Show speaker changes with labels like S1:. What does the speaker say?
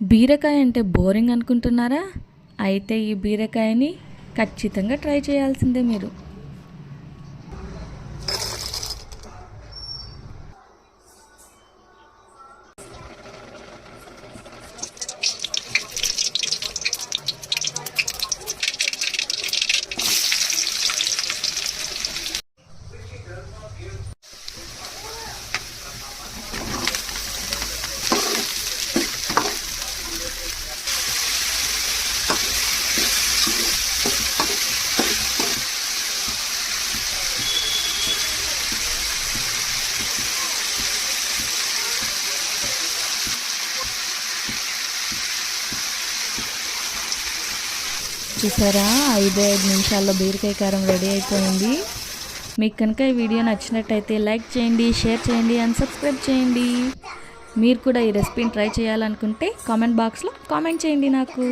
S1: బీరకాయ అంటే బోరింగ్ అనుకుంటున్నారా? అయితే ఈ బీరకాయని ఖచ్చితంగా ట్రై చేయాల్సిందే మీరు. చూసారా, 5 నిమిషాల్లో బీరకాయ కారం రెడీ అయిపోయింది. మీకు కనుక ఈ వీడియో నచ్చినట్టయితే లైక్ చేయండి, షేర్ చేయండి అండ్ సబ్స్క్రైబ్ చేయండి. మీరు కూడా ఈ రెసిపీని ట్రై చేయాలనుకుంటే కామెంట్ బాక్స్లో కామెంట్ చేయండి నాకు.